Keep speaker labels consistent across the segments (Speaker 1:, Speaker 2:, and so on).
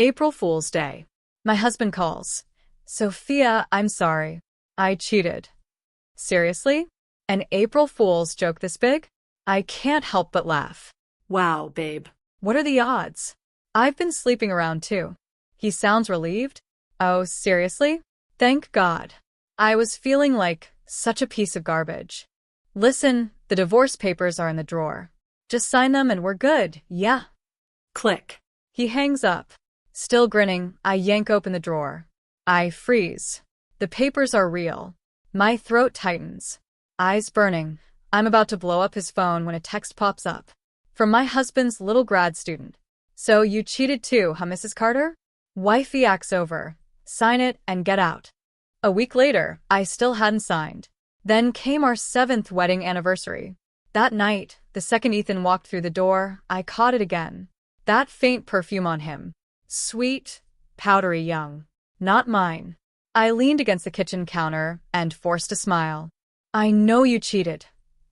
Speaker 1: April Fool's Day. My husband calls. Sophia, I'm sorry. I cheated. Seriously? An April Fool's joke this big? I can't help but laugh.
Speaker 2: Wow, babe.
Speaker 1: What are the odds? I've been sleeping around too. He sounds relieved. Oh, seriously? Thank God. I was feeling like such a piece of garbage. Listen, the divorce papers are in the drawer. Just sign them and we're good, yeah.
Speaker 2: Click.
Speaker 1: He hangs up. Still grinning, I yank open the drawer. I freeze. The papers are real. My throat tightens. Eyes burning. I'm about to blow up his phone when a text pops up. From my husband's little grad student. So you cheated too, huh, Mrs. Carter? Wifey acts over. Sign it and get out. A week later, I still hadn't signed. Then came our 7th wedding anniversary. That night, the second Ethan walked through the door, I caught it again. That faint perfume on him. Sweet, powdery young. Not mine. I leaned against the kitchen counter and forced a smile. I know you cheated,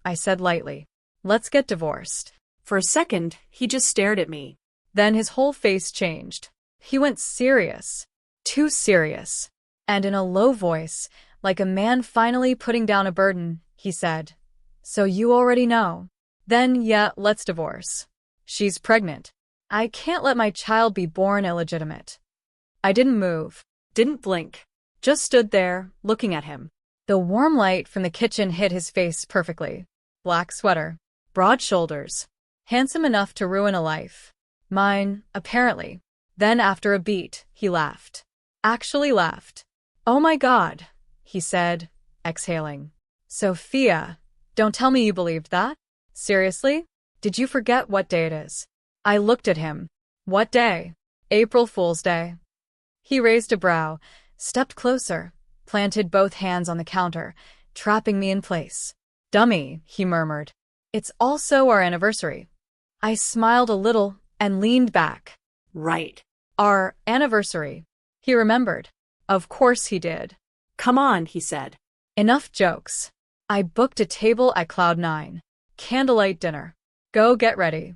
Speaker 1: I said lightly. Let's get divorced.
Speaker 2: For a second, he just stared at me.
Speaker 1: Then his whole face changed. He went serious. Too serious. And in a low voice, like a man finally putting down a burden, he said, So you already know. Then, yeah, let's divorce. She's pregnant. I can't let my child be born illegitimate. I didn't move.
Speaker 2: Didn't blink.
Speaker 1: Just stood there, looking at him. The warm light from the kitchen hit his face perfectly. Black sweater. Broad shoulders. Handsome enough to ruin a life. Mine, apparently. Then after a beat, he laughed. Actually laughed. Oh my God, he said, exhaling. Sophia, don't tell me you believed that? Seriously? Did you forget what day it is? I looked at him. What day? April Fool's Day. He raised a brow, stepped closer, planted both hands on the counter, trapping me in place. Dummy, he murmured. It's also our anniversary. I smiled a little and leaned back.
Speaker 2: Right.
Speaker 1: Our anniversary. He remembered. Of course he did.
Speaker 2: Come on, he said.
Speaker 1: Enough jokes. I booked a table at Cloud 9. Candlelight dinner. Go get ready.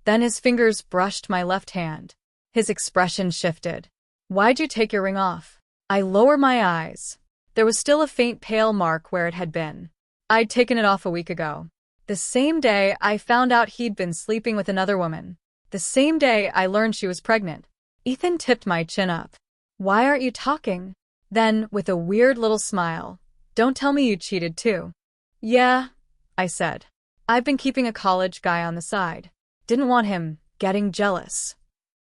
Speaker 1: Then his fingers brushed my left hand. His expression shifted. Why'd you take your ring off? I lowered my eyes. There was still a faint pale mark where it had been. I'd taken it off a week ago. The same day I found out he'd been sleeping with another woman. The same day I learned she was pregnant. Ethan tipped my chin up. Why aren't you talking? Then, with a weird little smile, don't tell me you cheated too. Yeah, I said. I've been keeping a college guy on the side. Didn't want him getting jealous.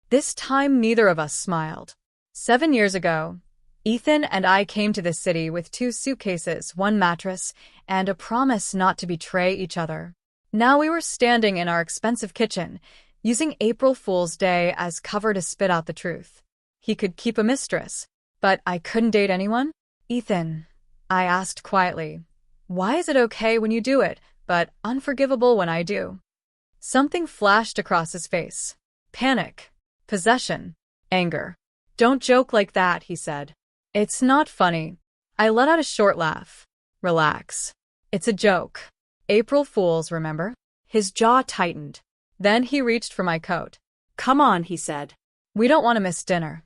Speaker 1: This time neither of us smiled. 7 years ago, Ethan and I came to this city with 2 suitcases, 1 mattress, and a promise not to betray each other. Now we were standing in our expensive kitchen, using April Fool's Day as cover to spit out the truth. He could keep a mistress, but I couldn't date anyone? Ethan, I asked quietly, why is it okay when you do it, but unforgivable when I do? Something flashed across his face. Panic. Possession. Anger. Don't joke like that, he said. It's not funny. I let out a short laugh. Relax. It's a joke. April Fools, remember? His jaw tightened. Then he reached for my coat.
Speaker 2: Come on, he said.
Speaker 1: We don't want to miss dinner.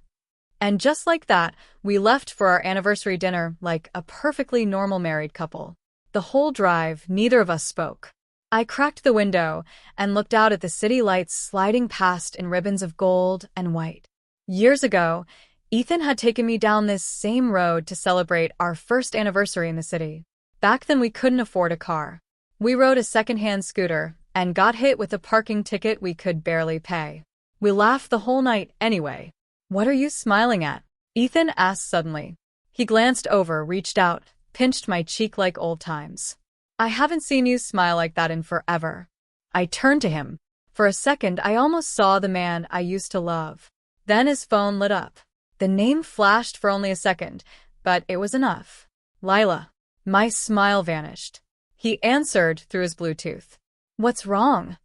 Speaker 1: And just like that, we left for our anniversary dinner like a perfectly normal married couple. The whole drive, neither of us spoke. I cracked the window and looked out at the city lights sliding past in ribbons of gold and white. Years ago, Ethan had taken me down this same road to celebrate our first anniversary in the city. Back then we couldn't afford a car. We rode a second-hand scooter and got hit with a parking ticket we could barely pay. We laughed the whole night anyway. What are you smiling at? Ethan asked suddenly. He glanced over, reached out, pinched my cheek like old times. I haven't seen you smile like that in forever. I turned to him. For a second, I almost saw the man I used to love. Then his phone lit up. The name flashed for only a second, but it was enough. Lila. My smile vanished. He answered through his Bluetooth. What's wrong?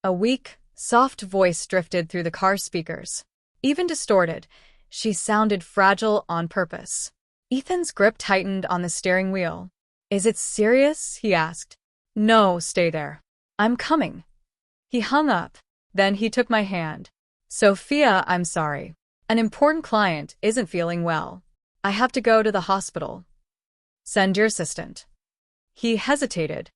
Speaker 1: A weak, soft voice drifted through the car speakers. Even distorted, she sounded fragile on purpose. Ethan's grip tightened on the steering wheel. Is it serious? He asked. No, stay there. I'm coming. He hung up. Then he took my hand. Sophia, I'm sorry. An important client isn't feeling well. I have to go to the hospital. Send your assistant. He hesitated.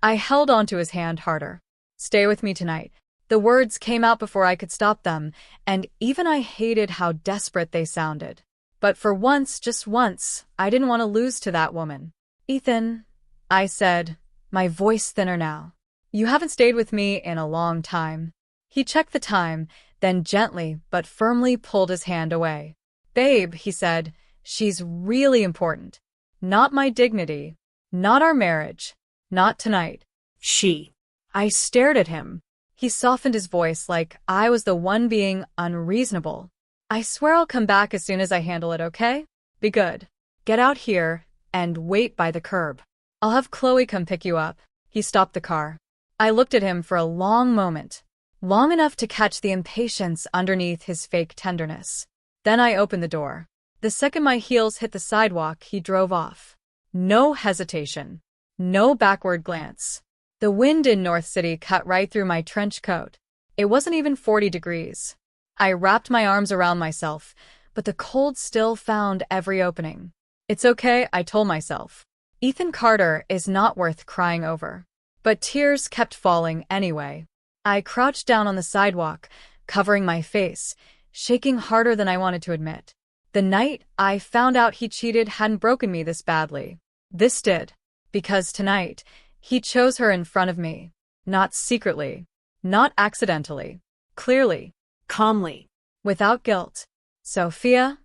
Speaker 1: I held onto his hand harder. Stay with me tonight. The words came out before I could stop them, and even I hated how desperate they sounded. But for once, just once, I didn't want to lose to that woman. Ethan, I said, my voice thinner now. You haven't stayed with me in a long time. He checked the time, then gently but firmly pulled his hand away. Babe, he said, she's really important. Not my dignity. Not our marriage. Not tonight.
Speaker 2: She.
Speaker 1: I stared at him. He softened his voice like I was the one being unreasonable. I swear I'll come back as soon as I handle it, okay? Be good. Get out here and wait by the curb. I'll have Chloe come pick you up. He stopped the car. I looked at him for a long moment, long enough to catch the impatience underneath his fake tenderness. Then I opened the door. The second my heels hit the sidewalk, he drove off. No hesitation. No backward glance. The wind in North City cut right through my trench coat. It wasn't even 40 degrees. I wrapped my arms around myself, but the cold still found every opening. It's okay, I told myself. Ethan Carter is not worth crying over. But tears kept falling anyway. I crouched down on the sidewalk, covering my face, shaking harder than I wanted to admit. The night I found out he cheated hadn't broken me this badly. This did. Because tonight, he chose her in front of me. Not secretly. Not accidentally. Clearly.
Speaker 2: Calmly.
Speaker 1: Without guilt. Sophia?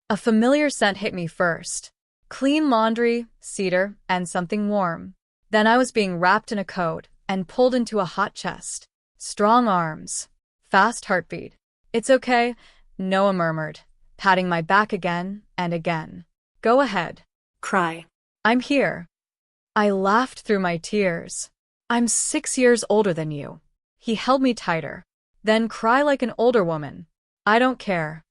Speaker 1: A familiar scent hit me first. Clean laundry, cedar, and something warm. Then I was being wrapped in a coat and pulled into a hot chest. Strong arms. Fast heartbeat. It's okay, Noah murmured, patting my back again and again. Go ahead.
Speaker 2: Cry.
Speaker 1: I'm here. I laughed through my tears. I'm 6 years older than you. He held me tighter. Then cry like an older woman. I don't care.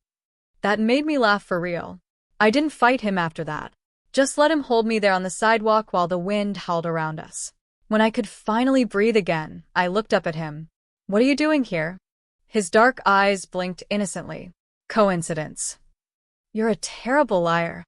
Speaker 1: That made me laugh for real. I didn't fight him after that. Just let him hold me there on the sidewalk while the wind howled around us. When I could finally breathe again, I looked up at him. What are you doing here? His dark eyes blinked innocently. Coincidence. You're a terrible liar.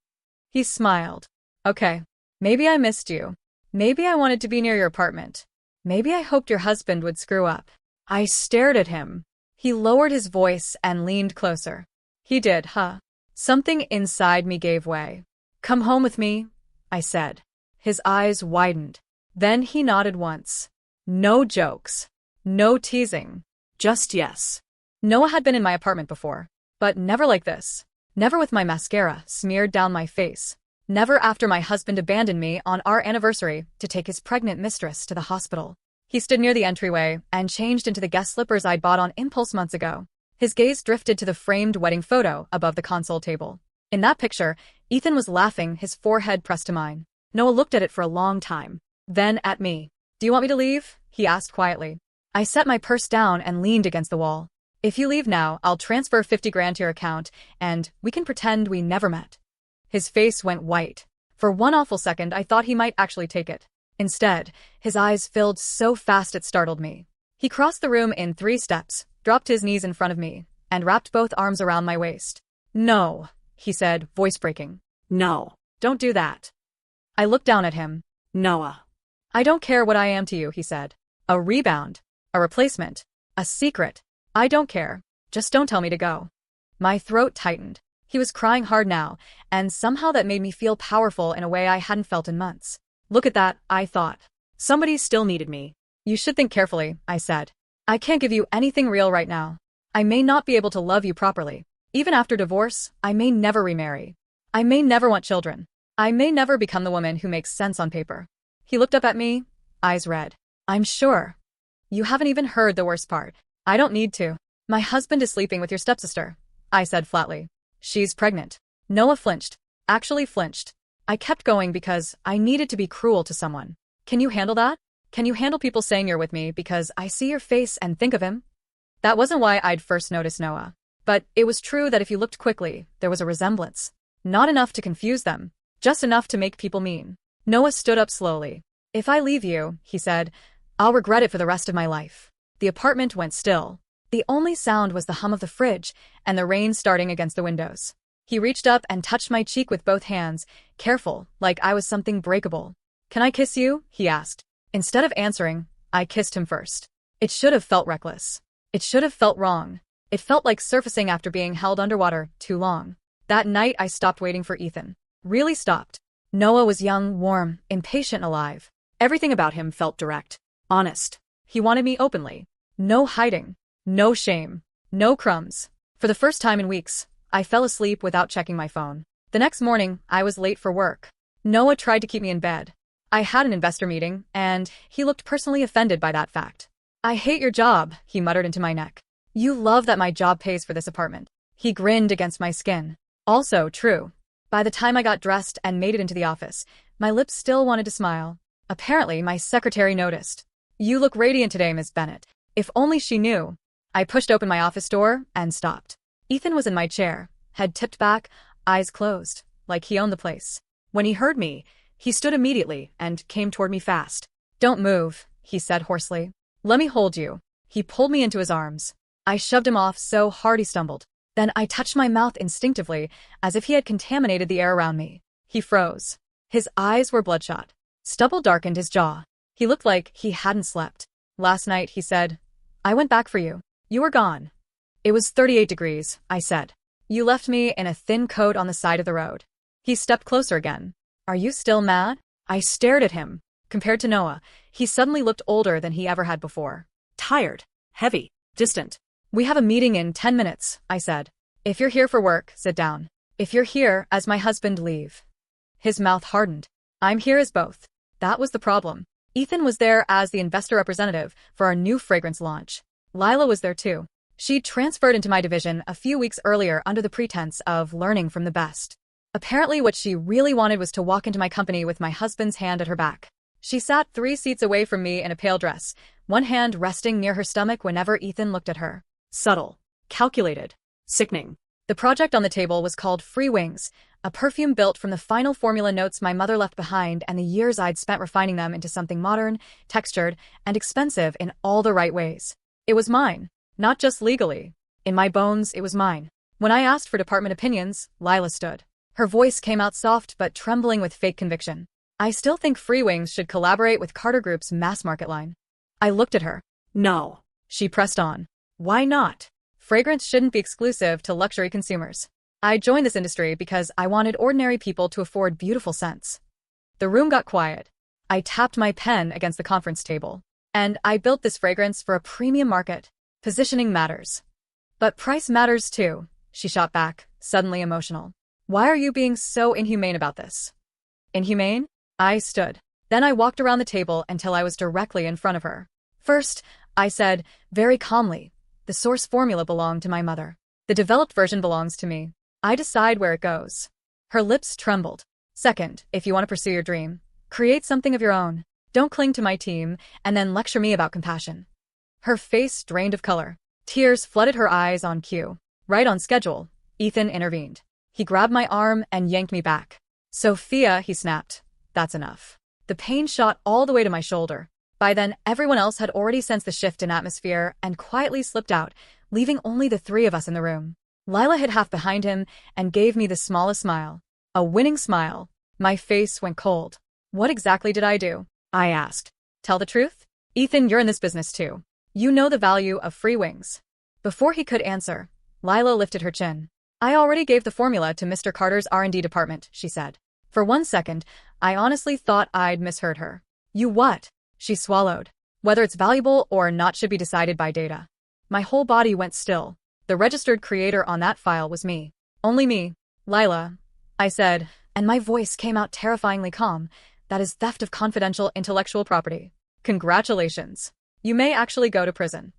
Speaker 1: He smiled. Okay. Maybe I missed you. Maybe I wanted to be near your apartment. Maybe I hoped your husband would screw up. I stared at him. He lowered his voice and leaned closer. He did, huh? Something inside me gave way. Come home with me, I said. His eyes widened. Then he nodded once. No jokes. No teasing. Just yes. Noah had been in my apartment before, but never like this. Never with my mascara smeared down my face. Never after my husband abandoned me on our anniversary to take his pregnant mistress to the hospital. He stood near the entryway and changed into the guest slippers I'd bought on impulse months ago. His gaze drifted to the framed wedding photo above the console table. In that picture, Ethan was laughing, his forehead pressed to mine. Noah looked at it for a long time. Then at me. Do you want me to leave? He asked quietly. I set my purse down and leaned against the wall. If you leave now, I'll transfer 50 grand to your account, and we can pretend we never met. His face went white. For one awful second, I thought he might actually take it. Instead, his eyes filled so fast it startled me. He crossed the room in 3 steps, dropped his knees in front of me, and wrapped both arms around my waist. No, he said, voice breaking.
Speaker 2: No.
Speaker 1: Don't do that. I looked down at him.
Speaker 2: Noah.
Speaker 1: I don't care what I am to you, he said. A rebound. A replacement. A secret. I don't care. Just don't tell me to go. My throat tightened. He was crying hard now, and somehow that made me feel powerful in a way I hadn't felt in months. Look at that, I thought. Somebody still needed me. You should think carefully, I said. I can't give you anything real right now. I may not be able to love you properly. Even after divorce, I may never remarry. I may never want children. I may never become the woman who makes sense on paper. He looked up at me, eyes red. I'm sure. You haven't even heard the worst part. I don't need to. My husband is sleeping with your stepsister, I said flatly. She's pregnant. Noah flinched. Actually flinched. I kept going because I needed to be cruel to someone. Can you handle that? Can you handle people saying you're with me because I see your face and think of him? That wasn't why I'd first noticed Noah. But it was true that if you looked quickly, there was a resemblance. Not enough to confuse them. Just enough to make people mean. Noah stood up slowly. If I leave you, he said, I'll regret it for the rest of my life. The apartment went still. The only sound was the hum of the fridge and the rain starting against the windows. He reached up and touched my cheek with both hands, careful, like I was something breakable. "Can I kiss you?" he asked. Instead of answering, I kissed him first. It should have felt reckless. It should have felt wrong. It felt like surfacing after being held underwater too long. That night I stopped waiting for Ethan. Really stopped. Noah was young, warm, impatient, alive. Everything about him felt direct, honest. He wanted me openly. No hiding. No shame. No crumbs. For the first time in weeks, I fell asleep without checking my phone. The next morning, I was late for work. Noah tried to keep me in bed. I had an investor meeting, and he looked personally offended by that fact. "I hate your job," he muttered into my neck. "You love that my job pays for this apartment." He grinned against my skin. Also true. By the time I got dressed and made it into the office, my lips still wanted to smile. Apparently, my secretary noticed. "You look radiant today, Miss Bennett." If only she knew. I pushed open my office door and stopped. Ethan was in my chair, head tipped back, eyes closed, like he owned the place. When he heard me, he stood immediately and came toward me fast. "Don't move," he said hoarsely. "Let me hold you." He pulled me into his arms. I shoved him off so hard he stumbled. Then I touched my mouth instinctively, as if he had contaminated the air around me. He froze. His eyes were bloodshot. Stubble darkened his jaw. He looked like he hadn't slept. "Last night," he said, "I went back for you. You were gone." "It was 38 degrees, I said. "You left me in a thin coat on the side of the road." He stepped closer again. "Are you still mad?" I stared at him. Compared to Noah, he suddenly looked older than he ever had before. Tired, heavy, distant. "We have a meeting in 10 minutes, I said. "If you're here for work, sit down. If you're here as my husband, leave." His mouth hardened. "I'm here as both." That was the problem. Ethan was there as the investor representative for our new fragrance launch. Lila was there too. She'd transferred into my division a few weeks earlier under the pretense of learning from the best. Apparently what she really wanted was to walk into my company with my husband's hand at her back. She sat 3 seats away from me in a pale dress, one hand resting near her stomach whenever Ethan looked at her. Subtle. Calculated. Sickening. The project on the table was called Free Wings, a perfume built from the final formula notes my mother left behind and the years I'd spent refining them into something modern, textured, and expensive in all the right ways. It was mine. Not just legally. In my bones, it was mine. When I asked for department opinions, Lila stood. Her voice came out soft but trembling with fake conviction. "I still think Free Wings should collaborate with Carter Group's mass market line." I looked at her.
Speaker 2: No.
Speaker 1: She pressed on. "Why not? Fragrance shouldn't be exclusive to luxury consumers. I joined this industry because I wanted ordinary people to afford beautiful scents." The room got quiet. I tapped my pen against the conference table. "And I built this fragrance for a premium market. Positioning matters. But price matters too," she shot back, suddenly emotional. "Why are you being so inhumane about this?" Inhumane? I stood. Then I walked around the table until I was directly in front of her. "First," I said, very calmly, "the source formula belonged to my mother. The developed version belongs to me. I decide where it goes." Her lips trembled. "Second, if you want to pursue your dream, create something of your own. Don't cling to my team and then lecture me about compassion." Her face drained of color. Tears flooded her eyes on cue. Right on schedule, Ethan intervened. He grabbed my arm and yanked me back. "Sophia," he snapped. "That's enough." The pain shot all the way to my shoulder. By then, everyone else had already sensed the shift in atmosphere and quietly slipped out, leaving only the 3 of us in the room. Lila hid half behind him and gave me the smallest smile. A winning smile. My face went cold. "What exactly did I do?" I asked. "Tell the truth? Ethan, you're in this business too. You know the value of Free Wings." Before he could answer, Lila lifted her chin. "I already gave the formula to Mr. Carter's R&D department," she said. For one second, I honestly thought I'd misheard her. "You what?" She swallowed. "Whether it's valuable or not should be decided by data." My whole body went still. The registered creator on that file was me. Only me. "Lila," I said, and my voice came out terrifyingly calm, "that is theft of confidential intellectual property. Congratulations. You may actually go to prison."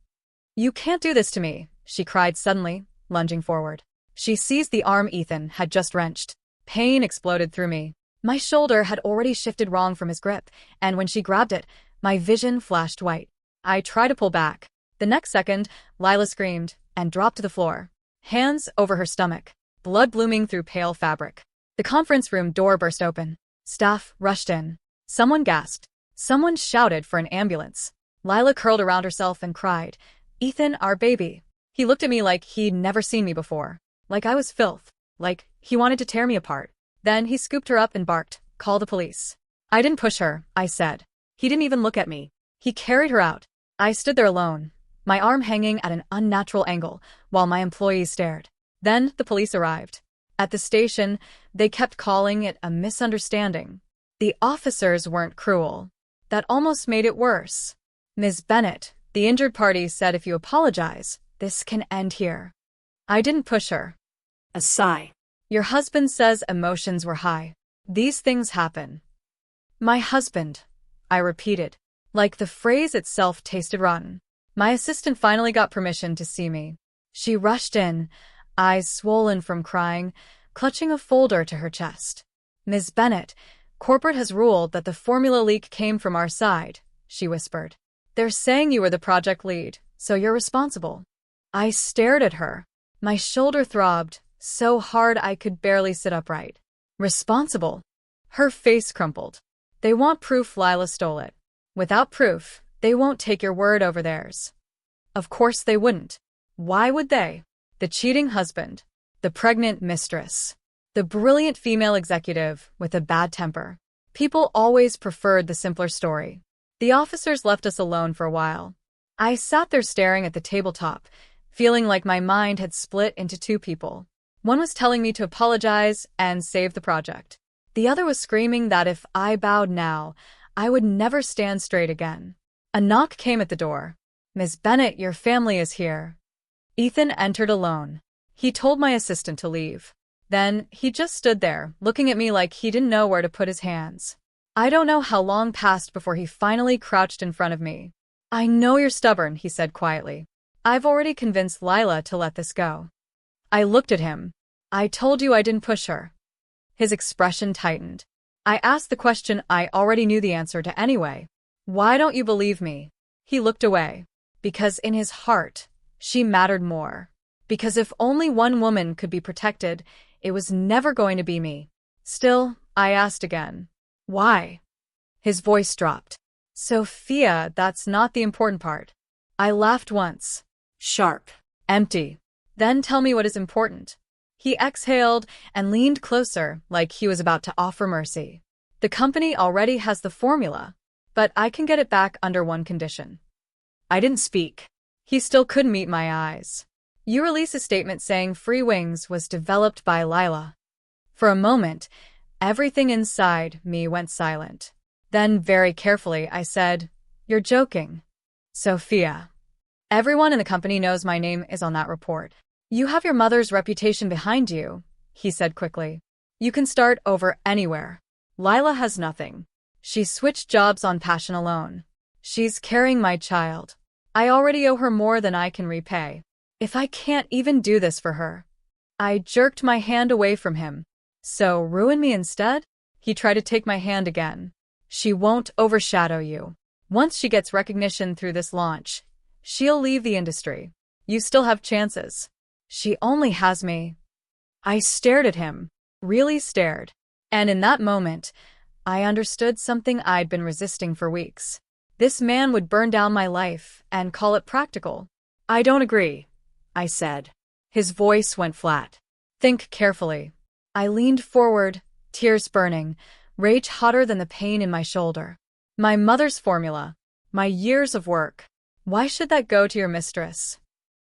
Speaker 1: "You can't do this to me," she cried suddenly, lunging forward. She seized the arm Ethan had just wrenched. Pain exploded through me. My shoulder had already shifted wrong from his grip, and when she grabbed it, my vision flashed white. I tried to pull back. The next second, Lila screamed and dropped to the floor, hands over her stomach, blood blooming through pale fabric. The conference room door burst open. Staff rushed in. Someone gasped. Someone shouted for an ambulance. Lila curled around herself and cried. Ethan, our baby. He looked at me like he'd never seen me before. Like I was filth. Like he wanted to tear me apart. Then he scooped her up and barked, "Call the police." I didn't push her, I said. He didn't even look at me. He carried her out. I stood there alone, my arm hanging at an unnatural angle, while my employees stared. Then the police arrived. At the station, they kept calling it a misunderstanding. The officers weren't cruel. That almost made it worse. "Ms. Bennett," the injured party said, "if you apologize, this can end here." I didn't push her.
Speaker 2: A sigh.
Speaker 1: "Your husband says emotions were high. These things happen." "My husband," I repeated, like the phrase itself tasted rotten. My assistant finally got permission to see me. She rushed in, eyes swollen from crying, clutching a folder to her chest. "Ms. Bennett, corporate has ruled that the formula leak came from our side," she whispered. "They're saying you were the project lead, so you're responsible." I stared at her. My shoulder throbbed so hard I could barely sit upright. Responsible? Her face crumpled. "They want proof Lila stole it. Without proof, they won't take your word over theirs." Of course they wouldn't. Why would they? The cheating husband, the pregnant mistress, the brilliant female executive with a bad temper. People always preferred the simpler story. The officers left us alone for a while. I sat there staring at the tabletop, feeling like my mind had split into two people. One was telling me to apologize and save the project. The other was screaming that if I bowed now, I would never stand straight again. A knock came at the door. "Ms. Bennett, your family is here." Ethan entered alone. He told my assistant to leave. Then he just stood there, looking at me like he didn't know where to put his hands. I don't know how long passed before he finally crouched in front of me. "I know you're stubborn," he said quietly. "I've already convinced Lila to let this go." I looked at him. "I told you I didn't push her." His expression tightened. I asked the question I already knew the answer to anyway. "Why don't you believe me?" He looked away. Because in his heart, she mattered more. Because if only one woman could be protected, it was never going to be me. Still, I asked again. "Why?" His voice dropped. "Sophia, that's not the important part." I laughed once. Sharp. Empty. "Then tell me what is important." He exhaled and leaned closer, like he was about to offer mercy. "The company already has the formula, but I can get it back under one condition." I didn't speak. He still couldn't meet my eyes. "You release a statement saying Free Wings was developed by Lila." For a moment, everything inside me went silent. Then, very carefully, I said, "You're joking." "Sophia. Everyone in the company knows my name is on that report. You have your mother's reputation behind you," he said quickly. "You can start over anywhere. Lila has nothing. She switched jobs on passion alone. She's carrying my child. I already owe her more than I can repay. If I can't even do this for her." I jerked my hand away from him. "So ruin me instead?" He tried to take my hand again. "She won't overshadow you. Once she gets recognition through this launch, she'll leave the industry. You still have chances. She only has me." I stared at him, really stared. And in that moment, I understood something I'd been resisting for weeks. This man would burn down my life and call it practical. "I don't agree," I said. His voice went flat. "Think carefully." I leaned forward, tears burning, rage hotter than the pain in my shoulder. "My mother's formula, my years of work. Why should that go to your mistress?"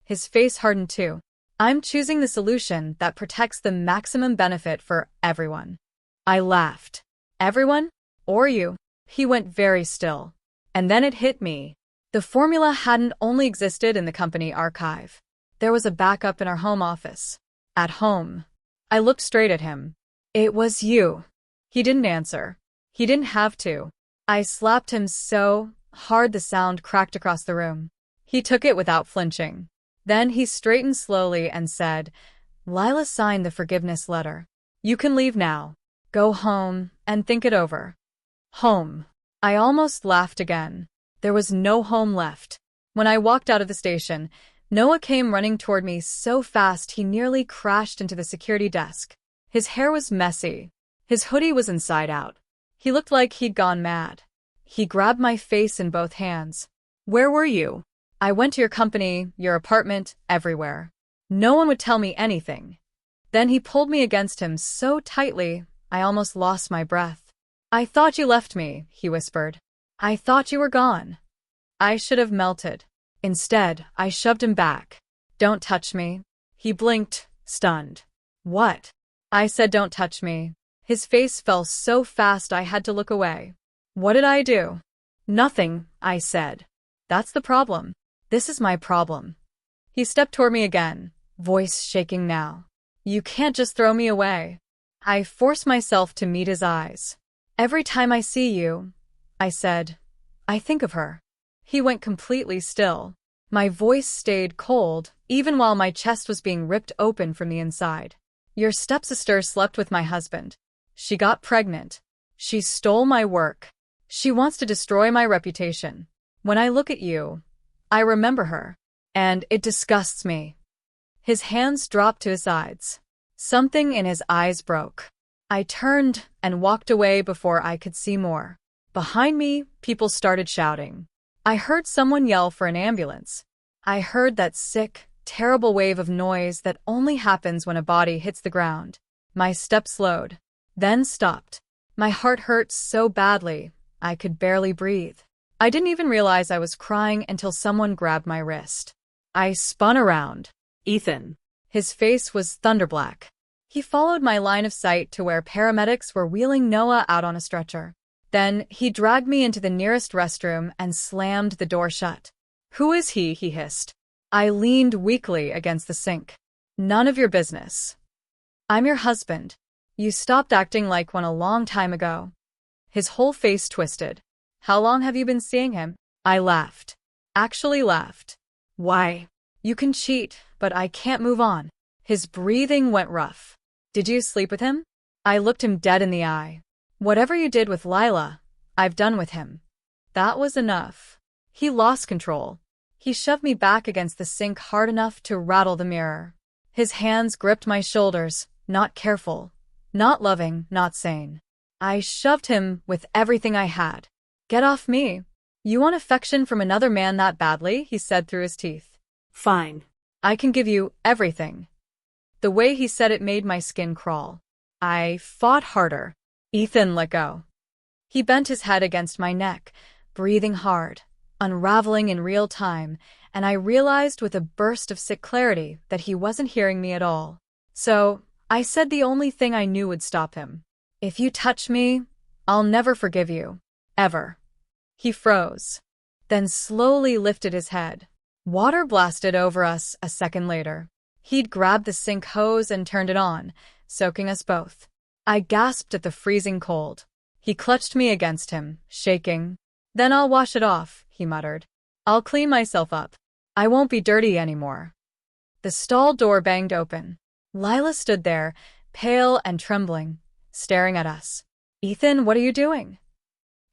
Speaker 1: His face hardened too. "I'm choosing the solution that protects the maximum benefit for everyone." I laughed. "Everyone? Or you?" He went very still. And then it hit me. The formula hadn't only existed in the company archive. There was a backup in our home office. At home. I looked straight at him. "It was you." He didn't answer. He didn't have to. I slapped him so hard the sound cracked across the room. He took it without flinching. Then he straightened slowly and said, "Lila signed the forgiveness letter. You can leave now. Go home and think it over." Home. I almost laughed again. There was no home left. When I walked out of the station, Noah came running toward me so fast he nearly crashed into the security desk. His hair was messy. His hoodie was inside out. He looked like he'd gone mad. He grabbed my face in both hands. "Where were you?" I went to your company, your apartment, everywhere. No one would tell me anything. Then he pulled me against him so tightly, I almost lost my breath. I thought you left me, he whispered. I thought you were gone. I should have melted. Instead, I shoved him back. Don't touch me. He blinked, stunned. What? I said don't touch me. His face fell so fast I had to look away. What did I do? Nothing, I said. That's the problem. This is my problem. He stepped toward me again, voice shaking now. You can't just throw me away. I forced myself to meet his eyes. Every time I see you, I said, I think of her. He went completely still. My voice stayed cold, even while my chest was being ripped open from the inside. Your stepsister slept with my husband. She got pregnant. She stole my work. She wants to destroy my reputation. When I look at you, I remember her, and it disgusts me. His hands dropped to his sides. Something in his eyes broke. I turned and walked away before I could see more. Behind me, people started shouting. I heard someone yell for an ambulance. I heard that sick, terrible wave of noise that only happens when a body hits the ground. My steps slowed, then stopped. My heart hurt so badly, I could barely breathe. I didn't even realize I was crying until someone grabbed my wrist. I spun around.
Speaker 2: Ethan.
Speaker 1: His face was thunderblack. He followed my line of sight to where paramedics were wheeling Noah out on a stretcher. Then he dragged me into the nearest restroom and slammed the door shut. Who is he? He hissed. I leaned weakly against the sink. None of your business. I'm your husband. You stopped acting like one a long time ago. His whole face twisted. How long have you been seeing him? I laughed. Actually laughed. Why? You can cheat, but I can't move on. His breathing went rough. Did you sleep with him? I looked him dead in the eye. Whatever you did with Lila, I've done with him. That was enough. He lost control. He shoved me back against the sink hard enough to rattle the mirror. His hands gripped my shoulders, not careful, not loving, not sane. I shoved him with everything I had. Get off me. You want affection from another man that badly? He said through his teeth.
Speaker 2: Fine.
Speaker 1: I can give you everything. The way he said it made my skin crawl. I fought harder. Ethan, let go. He bent his head against my neck, breathing hard, unraveling in real time, and I realized with a burst of sick clarity that he wasn't hearing me at all. So, I said the only thing I knew would stop him. If you touch me, I'll never forgive you. Ever. He froze, then slowly lifted his head. Water blasted over us a second later. He'd grabbed the sink hose and turned it on, soaking us both. I gasped at the freezing cold. He clutched me against him, shaking. Then I'll wash it off, he muttered. I'll clean myself up. I won't be dirty anymore. The stall door banged open. Lila stood there, pale and trembling, staring at us. Ethan, what are you doing?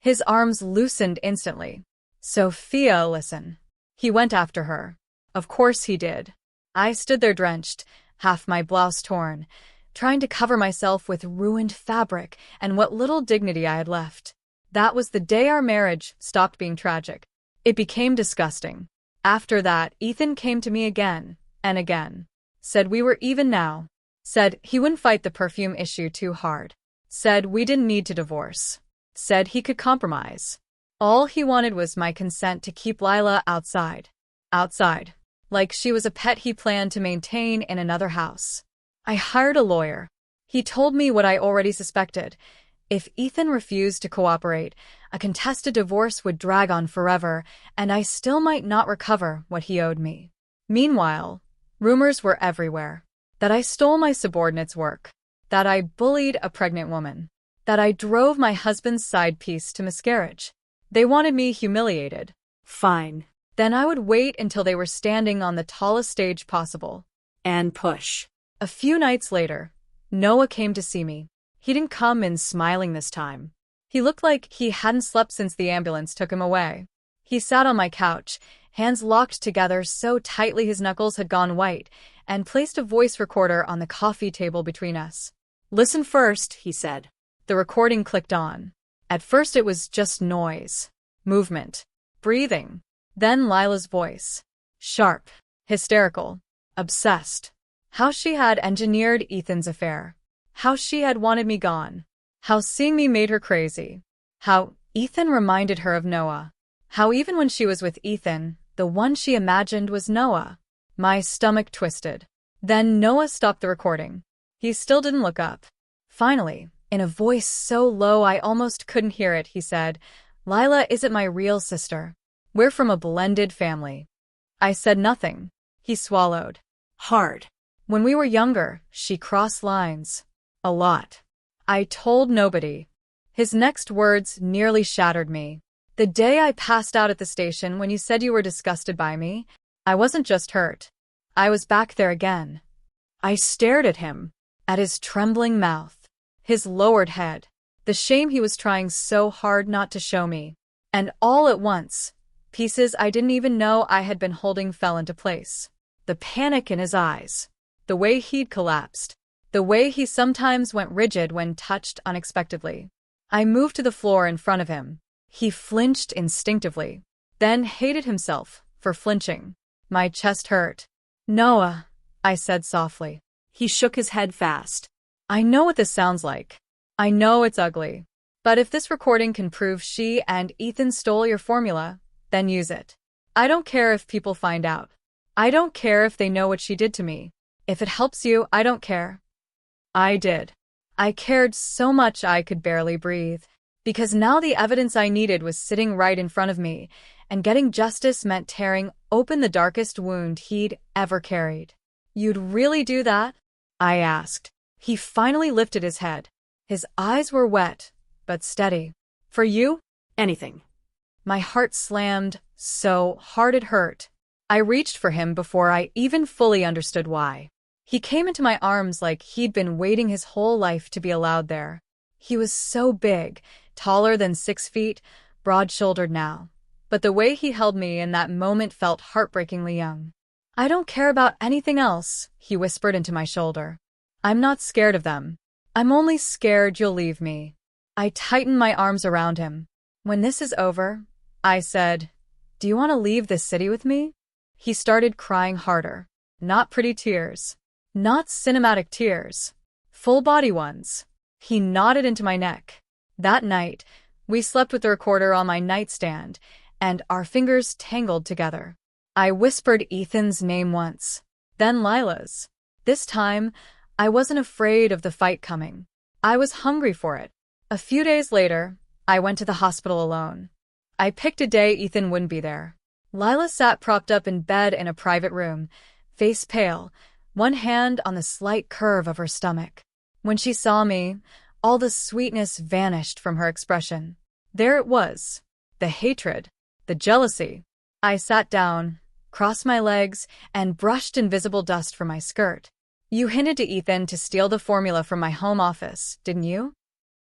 Speaker 1: His arms loosened instantly. Sophia, listen. He went after her. Of course he did. I stood there drenched, half my blouse torn, trying to cover myself with ruined fabric and what little dignity I had left. That was the day our marriage stopped being tragic. It became disgusting. After that, Ethan came to me again and again. Said we were even now. Said he wouldn't fight the perfume issue too hard. Said we didn't need to divorce. Said he could compromise. All he wanted was my consent to keep Lila outside. Outside. Like she was a pet he planned to maintain in another house. I hired a lawyer. He told me what I already suspected. If Ethan refused to cooperate, a contested divorce would drag on forever, and I still might not recover what he owed me. Meanwhile, rumors were everywhere. That I stole my subordinate's work. That I bullied a pregnant woman. That I drove my husband's side piece to miscarriage. They wanted me humiliated.
Speaker 2: Fine.
Speaker 1: Then I would wait until they were standing on the tallest stage possible.
Speaker 2: And push.
Speaker 1: A few nights later, Noah came to see me. He didn't come in smiling this time. He looked like he hadn't slept since the ambulance took him away. He sat on my couch, hands locked together so tightly his knuckles had gone white, and placed a voice recorder on the coffee table between us. Listen first, he said. The recording clicked on. At first it was just noise, movement, breathing. Then Lila's voice. Sharp. Hysterical. Obsessed. How she had engineered Ethan's affair. How she had wanted me gone. How seeing me made her crazy. How Ethan reminded her of Noah. How even when she was with Ethan, the one she imagined was Noah. My stomach twisted. Then Noah stopped the recording. He still didn't look up. Finally, in a voice so low I almost couldn't hear it, he said, Lila isn't my real sister. We're from a blended family. I said nothing. He swallowed.
Speaker 2: Hard.
Speaker 1: When we were younger, she crossed lines. A lot. I told nobody. His next words nearly shattered me. The day I passed out at the station when you said you were disgusted by me, I wasn't just hurt. I was back there again. I stared at him, at his trembling mouth, his lowered head, the shame he was trying so hard not to show me. And all at once, pieces I didn't even know I had been holding fell into place. The panic in his eyes, the way he'd collapsed, the way he sometimes went rigid when touched unexpectedly. I moved to the floor in front of him. He flinched instinctively, then hated himself for flinching. My chest hurt. Noah, I said softly.
Speaker 2: He shook his head fast.
Speaker 1: I know what this sounds like. I know it's ugly. But if this recording can prove she and Ethan stole your formula, then use it. I don't care if people find out. I don't care if they know what she did to me. If it helps you, I don't care. I did. I cared so much I could barely breathe. Because now the evidence I needed was sitting right in front of me, and getting justice meant tearing open the darkest wound he'd ever carried. You'd really do that? I asked. He finally lifted his head. His eyes were wet, but steady. For you?
Speaker 2: Anything.
Speaker 1: My heart slammed so hard it hurt. I reached for him before I even fully understood why. He came into my arms like he'd been waiting his whole life to be allowed there. He was so big, taller than 6 feet, broad-shouldered now. But the way he held me in that moment felt heartbreakingly young. I don't care about anything else, he whispered into my shoulder. I'm not scared of them. I'm only scared you'll leave me. I tightened my arms around him. When this is over, I said, do you want to leave this city with me? He started crying harder. Not pretty tears. Not cinematic tears. Full-body ones. He nodded into my neck. That night, we slept with the recorder on my nightstand, and our fingers tangled together. I whispered Ethan's name once, then Lila's. This time, I wasn't afraid of the fight coming. I was hungry for it. A few days later, I went to the hospital alone. I picked a day Ethan wouldn't be there. Lila sat propped up in bed in a private room, face pale, one hand on the slight curve of her stomach. When she saw me, all the sweetness vanished from her expression. There it was, the hatred, the jealousy. I sat down, crossed my legs, and brushed invisible dust from my skirt. You hinted to Ethan to steal the formula from my home office, didn't you?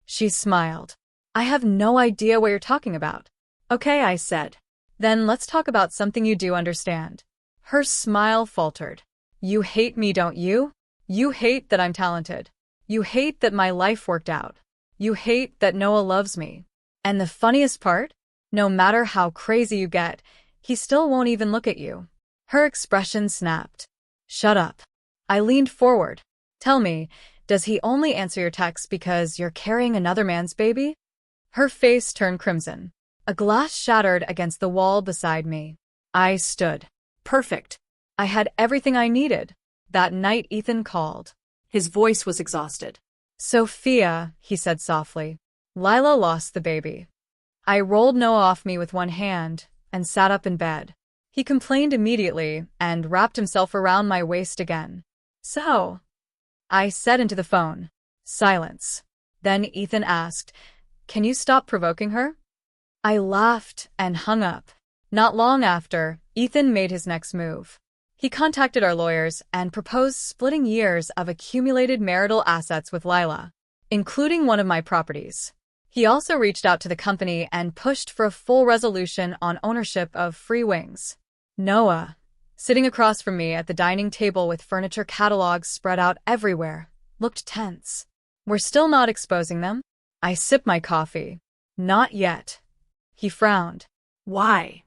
Speaker 1: She smiled. I have no idea what you're talking about. Okay, I said. Then let's talk about something you do understand. Her smile faltered. You hate me, don't you? You hate that I'm talented. You hate that my life worked out. You hate that Noah loves me. And the funniest part? No matter how crazy you get, he still won't even look at you. Her expression snapped. Shut up. I leaned forward. Tell me, does he only answer your texts because you're carrying another man's baby? Her face turned crimson. A glass shattered against the wall beside me. I stood. Perfect. I had everything I needed. That night Ethan called.
Speaker 2: His voice was exhausted.
Speaker 1: Sophia, he said softly. Lila lost the baby. I rolled Noah off me with one hand and sat up in bed. He complained immediately and wrapped himself around my waist again. So, I said into the phone. Silence. Then Ethan asked, can you stop provoking her? I laughed and hung up. Not long after, Ethan made his next move. He contacted our lawyers and proposed splitting years of accumulated marital assets with Lila, including one of my properties. He also reached out to the company and pushed for a full resolution on ownership of Free Wings. Noah, sitting across from me at the dining table with furniture catalogs spread out everywhere, looked tense. We're still not exposing them? I sipped my coffee. Not yet. He frowned.
Speaker 2: Why?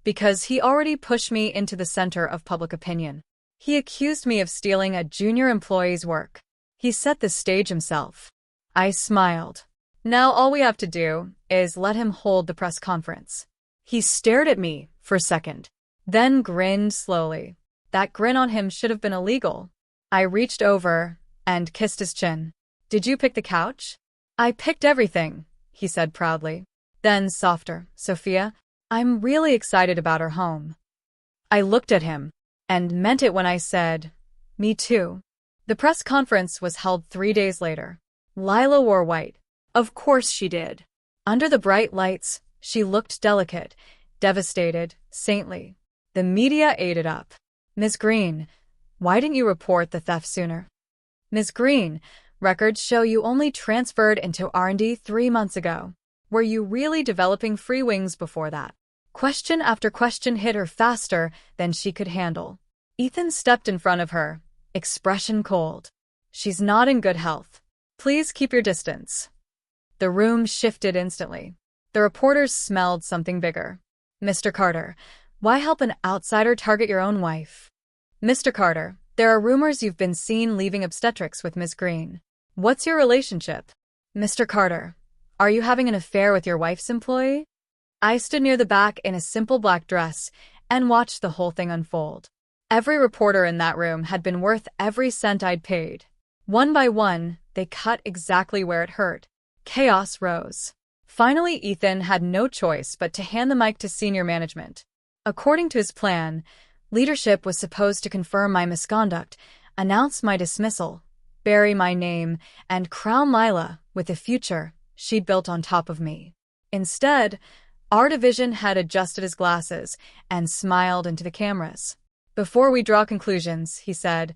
Speaker 1: Because he already pushed me into the center of public opinion. He accused me of stealing a junior employee's work. He set the stage himself. I smiled. Now all we have to do is let him hold the press conference. He stared at me for a second, then grinned slowly. That grin on him should have been illegal. I reached over and kissed his chin. Did you pick the couch? I picked everything, he said proudly. Then softer, Sophia, I'm really excited about our home. I looked at him and meant it when I said, me too. The press conference was held 3 days later. Lila wore white.
Speaker 2: Of course she did.
Speaker 1: Under the bright lights, she looked delicate, devastated, saintly. The media ate it up. Ms. Green, why didn't you report the theft sooner? Ms. Green, records show you only transferred into R&D 3 months ago. Were you really developing free wings before that? Question after question hit her faster than she could handle. Ethan stepped in front of her, expression cold. She's not in good health. Please keep your distance. The room shifted instantly. The reporters smelled something bigger. Mr. Carter, why help an outsider target your own wife? Mr. Carter, there are rumors you've been seen leaving obstetrics with Ms. Green. What's your relationship? Mr. Carter, are you having an affair with your wife's employee? I stood near the back in a simple black dress and watched the whole thing unfold. Every reporter in that room had been worth every cent I'd paid. One by one, they cut exactly where it hurt. Chaos rose. Finally, Ethan had no choice but to hand the mic to senior management. According to his plan, leadership was supposed to confirm my misconduct, announce my dismissal, bury my name, and crown Lila with the future she'd built on top of me. Instead, our division had adjusted his glasses and smiled into the cameras. Before we draw conclusions, he said,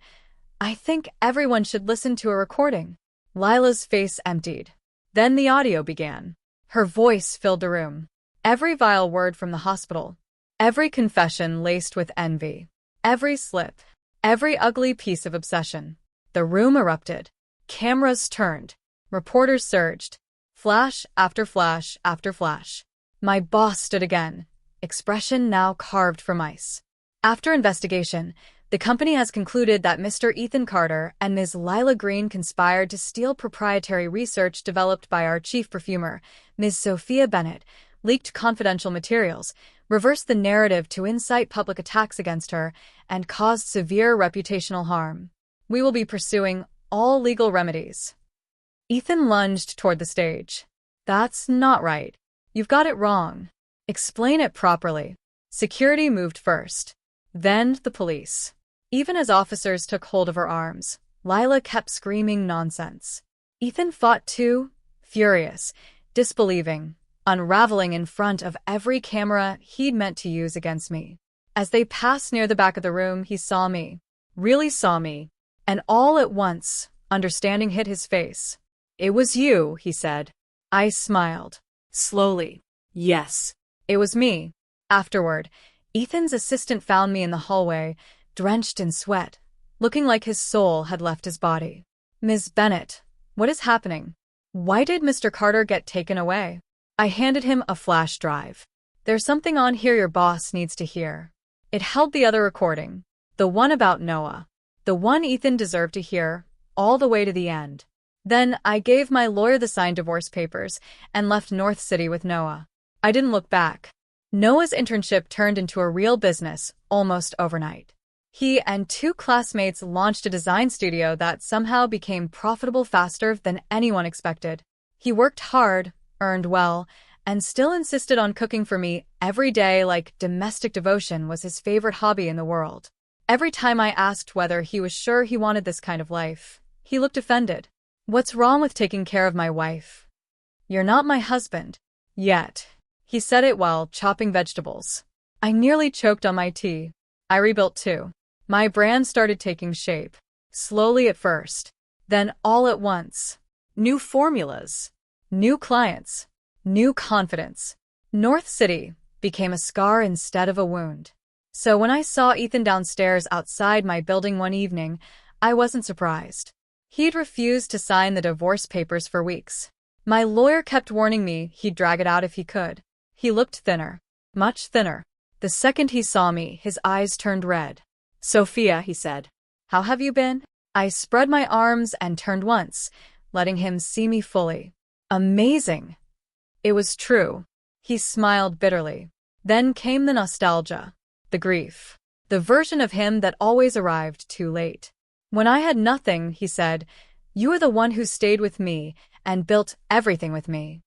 Speaker 1: I think everyone should listen to a recording. Lila's face emptied. Then the audio began. Her voice filled the room. Every vile word from the hospital. Every confession laced with envy. Every slip. Every ugly piece of obsession. The room erupted. Cameras turned. Reporters surged. Flash after flash after flash. My boss stood again, expression now carved from ice. After investigation, the company has concluded that Mr. Ethan Carter and Ms. Lila Green conspired to steal proprietary research developed by our chief perfumer, Ms. Sophia Bennett, leaked confidential materials, reversed the narrative to incite public attacks against her, and caused severe reputational harm. We will be pursuing all legal remedies. Ethan lunged toward the stage. That's not right. You've got it wrong. Explain it properly. Security moved first. Then the police. Even as officers took hold of her arms, Lila kept screaming nonsense. Ethan fought too, furious, disbelieving, unraveling in front of every camera he'd meant to use against me. As they passed near the back of the room, he saw me. Really saw me. And all at once, understanding hit his face. It was you, he said. I smiled. Slowly. Yes. It was me. Afterward, Ethan's assistant found me in the hallway, drenched in sweat, looking like his soul had left his body. Ms. Bennett, what is happening? Why did Mr. Carter get taken away? I handed him a flash drive. There's something on here your boss needs to hear. It held the other recording, the one about Noah, the one Ethan deserved to hear, all the way to the end. Then I gave my lawyer the signed divorce papers and left North City with Noah. I didn't look back. Noah's internship turned into a real business almost overnight. He and 2 classmates launched a design studio that somehow became profitable faster than anyone expected. He worked hard, earned well, and still insisted on cooking for me every day like domestic devotion was his favorite hobby in the world. Every time I asked whether he was sure he wanted this kind of life, he looked offended. What's wrong with taking care of my wife? You're not my husband. Yet. He said it while chopping vegetables. I nearly choked on my tea. I rebuilt too. My brand started taking shape. Slowly at first. Then all at once. New formulas. New clients. New confidence. North City became a scar instead of a wound. So when I saw Ethan downstairs outside my building one evening, I wasn't surprised. He'd refused to sign the divorce papers for weeks. My lawyer kept warning me he'd drag it out if he could. He looked thinner. Much thinner. The second he saw me, his eyes turned red.
Speaker 2: Sophia, he said.
Speaker 1: How have you been? I spread my arms and turned once, letting him see me fully. Amazing. It was true. He smiled bitterly. Then came the nostalgia, the grief, the version of him that always arrived too late. When I had nothing, he said, you are the one who stayed with me and built everything with me.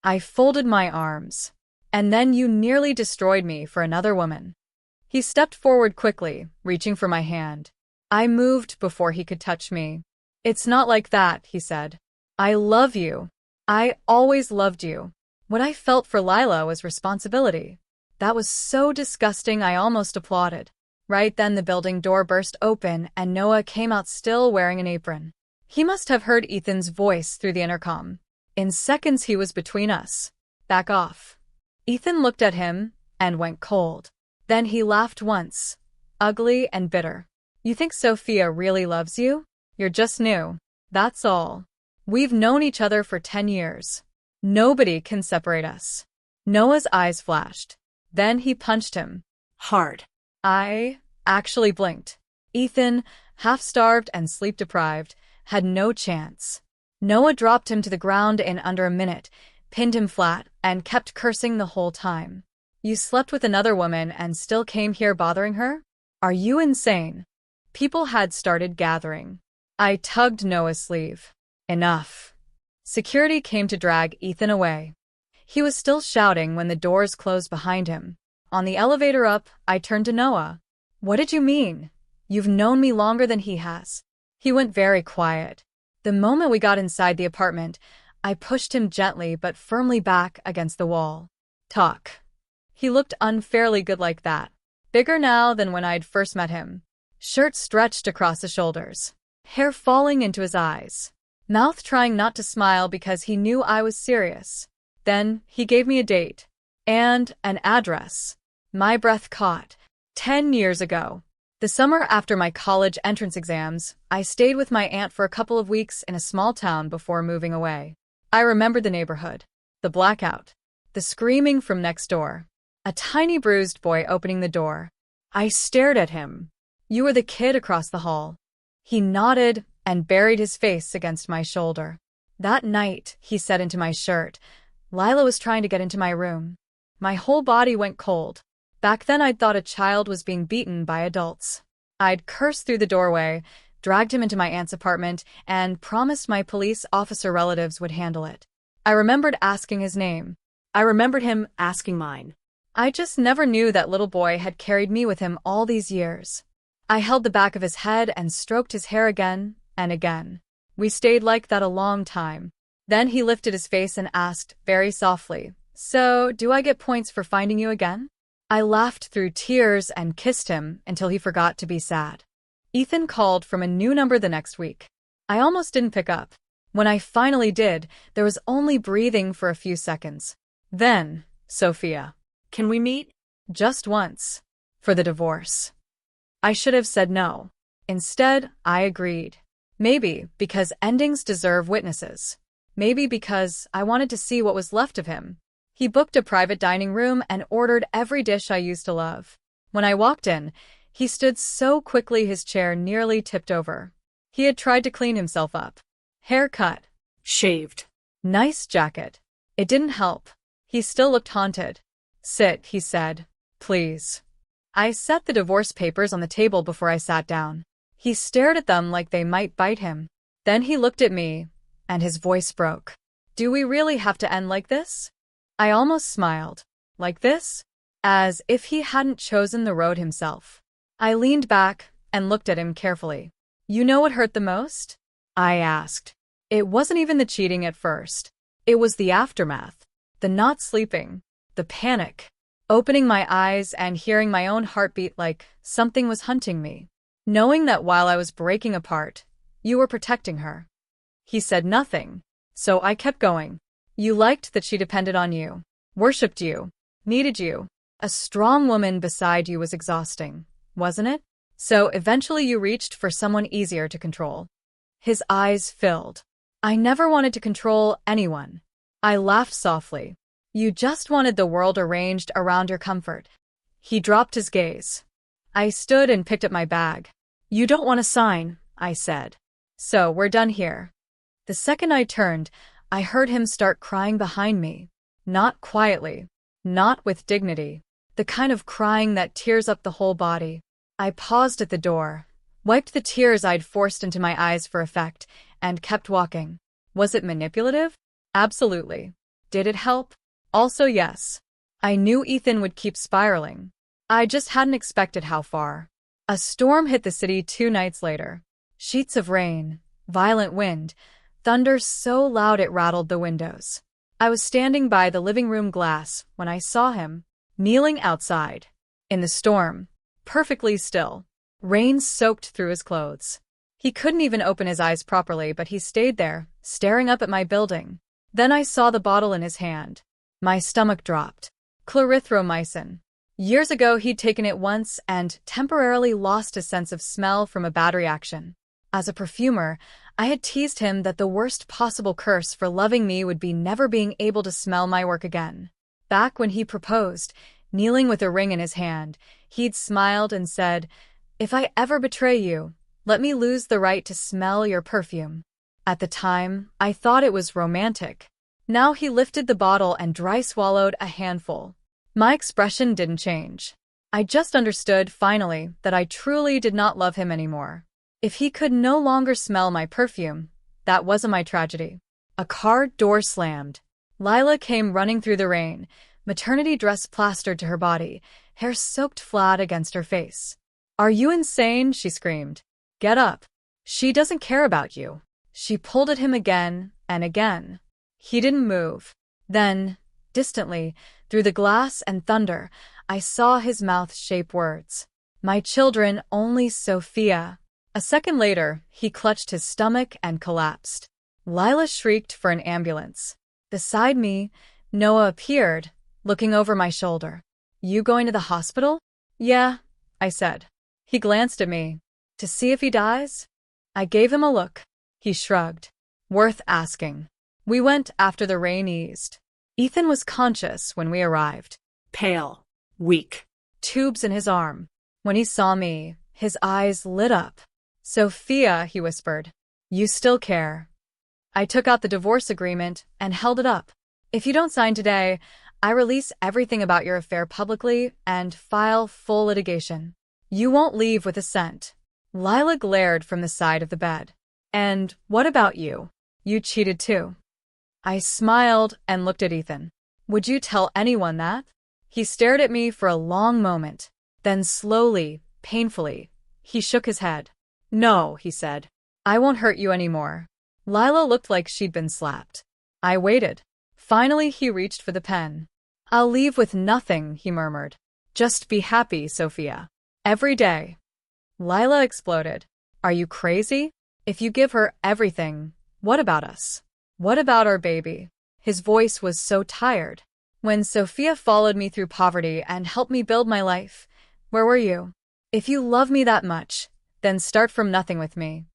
Speaker 1: I folded my arms. And then you nearly destroyed me for another woman. He stepped forward quickly, reaching for my hand. I moved before he could touch me. It's not like that, he said. I love you. I always loved you. What I felt for Lila was responsibility. That was so disgusting I almost applauded. Right then the building door burst open and Noah came out still wearing an apron. He must have heard Ethan's voice through the intercom. In seconds he was between us. Back off. Ethan looked at him and went cold. Then he laughed once, ugly and bitter. You think Sophia really loves you? You're just new. That's all. We've known each other for 10 years. Nobody can separate us. Noah's eyes flashed. Then he punched him.
Speaker 2: Hard.
Speaker 1: I actually blinked. Ethan, half-starved and sleep-deprived, had no chance. Noah dropped him to the ground in under a minute, pinned him flat, and kept cursing the whole time. You slept with another woman and still came here bothering her? Are you insane? People had started gathering. I tugged Noah's sleeve. Enough. Security came to drag Ethan away. He was still shouting when the doors closed behind him. On the elevator up, I turned to Noah. What did you mean? You've known me longer than he has. He went very quiet. The moment we got inside the apartment, I pushed him gently but firmly back against the wall. Talk. He looked unfairly good like that. Bigger now than when I'd first met him. Shirt stretched across his shoulders. Hair falling into his eyes. Mouth trying not to smile because he knew I was serious. Then he gave me a date. And an address. My breath caught. 10 years ago. The summer after my college entrance exams, I stayed with my aunt for a couple of weeks in a small town before moving away. I remembered the neighborhood. The blackout. The screaming from next door. A tiny bruised boy opening the door. I stared at him. You were the kid across the hall. He nodded and buried his face against my shoulder. That night, he said into my shirt, Lila was trying to get into my room. My whole body went cold. Back then I'd thought a child was being beaten by adults. I'd cursed through the doorway, dragged him into my aunt's apartment, and promised my police officer relatives would handle it. I remembered asking his name.
Speaker 2: I remembered him asking mine.
Speaker 1: I just never knew that little boy had carried me with him all these years. I held the back of his head and stroked his hair again and again. We stayed like that a long time. Then he lifted his face and asked, very softly, So, do I get points for finding you again? I laughed through tears and kissed him until he forgot to be sad. Ethan called from a new number the next week. I almost didn't pick up. When I finally did, there was only breathing for a few seconds. Then, Sophia.
Speaker 2: Can we meet?
Speaker 1: Just once. For the divorce. I should have said no. Instead, I agreed. Maybe because endings deserve witnesses. Maybe because I wanted to see what was left of him. He booked a private dining room and ordered every dish I used to love. When I walked in, he stood so quickly his chair nearly tipped over. He had tried to clean himself up. Hair cut.
Speaker 2: Shaved.
Speaker 1: Nice jacket. It didn't help. He still looked haunted. Sit, he said. Please. I set the divorce papers on the table before I sat down. He stared at them like they might bite him. Then he looked at me, and his voice broke. Do we really have to end like this? I almost smiled. Like this? As if he hadn't chosen the road himself. I leaned back and looked at him carefully. You know what hurt the most? I asked. It wasn't even the cheating at first. It was the aftermath. The not sleeping. The panic. Opening my eyes and hearing my own heartbeat like something was hunting me. Knowing that while I was breaking apart, you were protecting her. He said nothing, so I kept going. You liked that she depended on you, worshipped you, needed you. A strong woman beside you was exhausting, wasn't it? So eventually you reached for someone easier to control. His eyes filled. I never wanted to control anyone. I laughed softly. You just wanted the world arranged around your comfort. He dropped his gaze. I stood and picked up my bag. "You don't want to sign," I said. "So, we're done here." The second I turned, I heard him start crying behind me. Not quietly. Not with dignity. The kind of crying that tears up the whole body. I paused at the door, wiped the tears I'd forced into my eyes for effect, and kept walking. Was it manipulative? Absolutely. Did it help? Also yes. I knew Ethan would keep spiraling. I just hadn't expected how far. A storm hit the city 2 nights later. Sheets of rain, violent wind, thunder so loud it rattled the windows. I was standing by the living room glass when I saw him, kneeling outside. In the storm, perfectly still. Rain soaked through his clothes. He couldn't even open his eyes properly, but he stayed there, staring up at my building. Then I saw the bottle in his hand. My stomach dropped. Clarithromycin. Years ago he'd taken it once and temporarily lost his sense of smell from a bad reaction. As a perfumer, I had teased him that the worst possible curse for loving me would be never being able to smell my work again. Back when he proposed, kneeling with a ring in his hand, he'd smiled and said, "If I ever betray you, let me lose the right to smell your perfume." At the time, I thought it was romantic. Now he lifted the bottle and dry swallowed a handful. My expression didn't change. I just understood, finally, that I truly did not love him anymore. If he could no longer smell my perfume, that wasn't my tragedy. A car door slammed. Lila came running through the rain, maternity dress plastered to her body, hair soaked flat against her face. "Are you insane?" she screamed. "Get up. She doesn't care about you." She pulled at him again and again. He didn't move. Then, distantly, through the glass and thunder, I saw his mouth shape words. "My children, only Sophia." A second later, he clutched his stomach and collapsed. Lila shrieked for an ambulance. Beside me, Noah appeared, looking over my shoulder. "You going to the hospital?" "Yeah," I said. He glanced at me. "To see if he dies?" I gave him a look. He shrugged. "Worth asking." We went after the rain eased. Ethan was conscious when we arrived.
Speaker 2: Pale. Weak.
Speaker 1: Tubes in his arm. When he saw me, his eyes lit up. "Sophia," he whispered. "You still care." I took out the divorce agreement and held it up. "If you don't sign today, I release everything about your affair publicly and file full litigation. You won't leave with a cent." Lila glared from the side of the bed. "And what about you? You cheated too." I smiled and looked at Ethan. "Would you tell anyone that?" He stared at me for a long moment. Then slowly, painfully, he shook his head. "No," he said. "I won't hurt you anymore." Lila looked like she'd been slapped. I waited. Finally, he reached for the pen. "I'll leave with nothing," he murmured. "Just be happy, Sophia. Every day." Lila exploded. "Are you crazy? If you give her everything, what about us? What about our baby?" His voice was so tired. "When Sophia followed me through poverty and helped me build my life, where were you? If you love me that much, then start from nothing with me."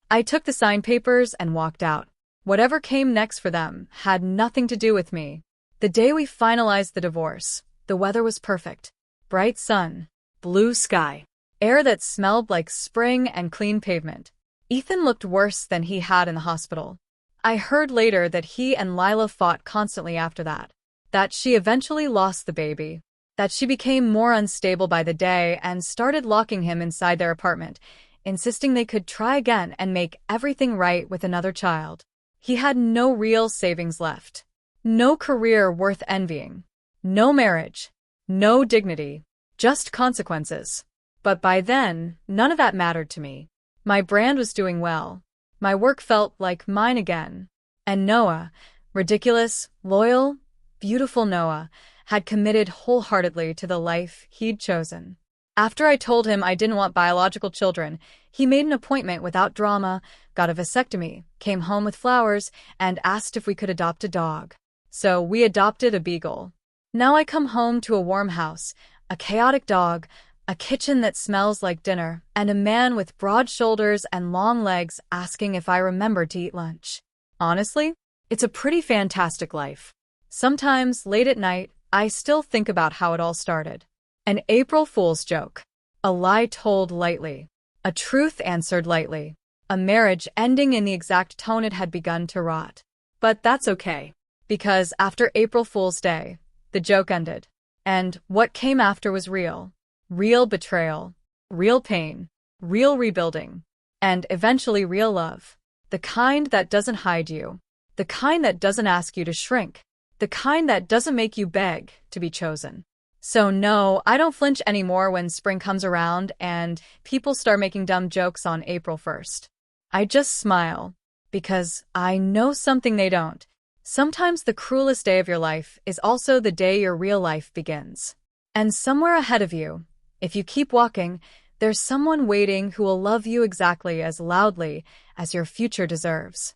Speaker 1: I took the signed papers and walked out. Whatever came next for them had nothing to do with me. The day we finalized the divorce, the weather was perfect. Bright sun, blue sky, air that smelled like spring and clean pavement. Ethan looked worse than he had in the hospital. I heard later that he and Lila fought constantly after that. That she eventually lost the baby. That she became more unstable by the day and started locking him inside their apartment, insisting they could try again and make everything right with another child. He had no real savings left. No career worth envying. No marriage. No dignity. Just consequences. But by then, none of that mattered to me. My brand was doing well. My work felt like mine again. And Noah, ridiculous, loyal, beautiful Noah, had committed wholeheartedly to the life he'd chosen. After I told him I didn't want biological children, he made an appointment without drama, got a vasectomy, came home with flowers, and asked if we could adopt a dog. So we adopted a beagle. Now I come home to a warm house, a chaotic dog, a kitchen that smells like dinner, and a man with broad shoulders and long legs asking if I remembered to eat lunch. Honestly, it's a pretty fantastic life. Sometimes, late at night, I still think about how it all started. An April Fool's joke. A lie told lightly. A truth answered lightly. A marriage ending in the exact tone it had begun to rot. But that's okay. Because after April Fool's Day, the joke ended. And what came after was real. Real betrayal. Real pain. Real rebuilding. And eventually real love. The kind that doesn't hide you. The kind that doesn't ask you to shrink. The kind that doesn't make you beg to be chosen. So no, I don't flinch anymore when spring comes around and people start making dumb jokes on April 1st. I just smile. Because I know something they don't. Sometimes the cruelest day of your life is also the day your real life begins. And somewhere ahead of you, if you keep walking, there's someone waiting who will love you exactly as loudly as your future deserves.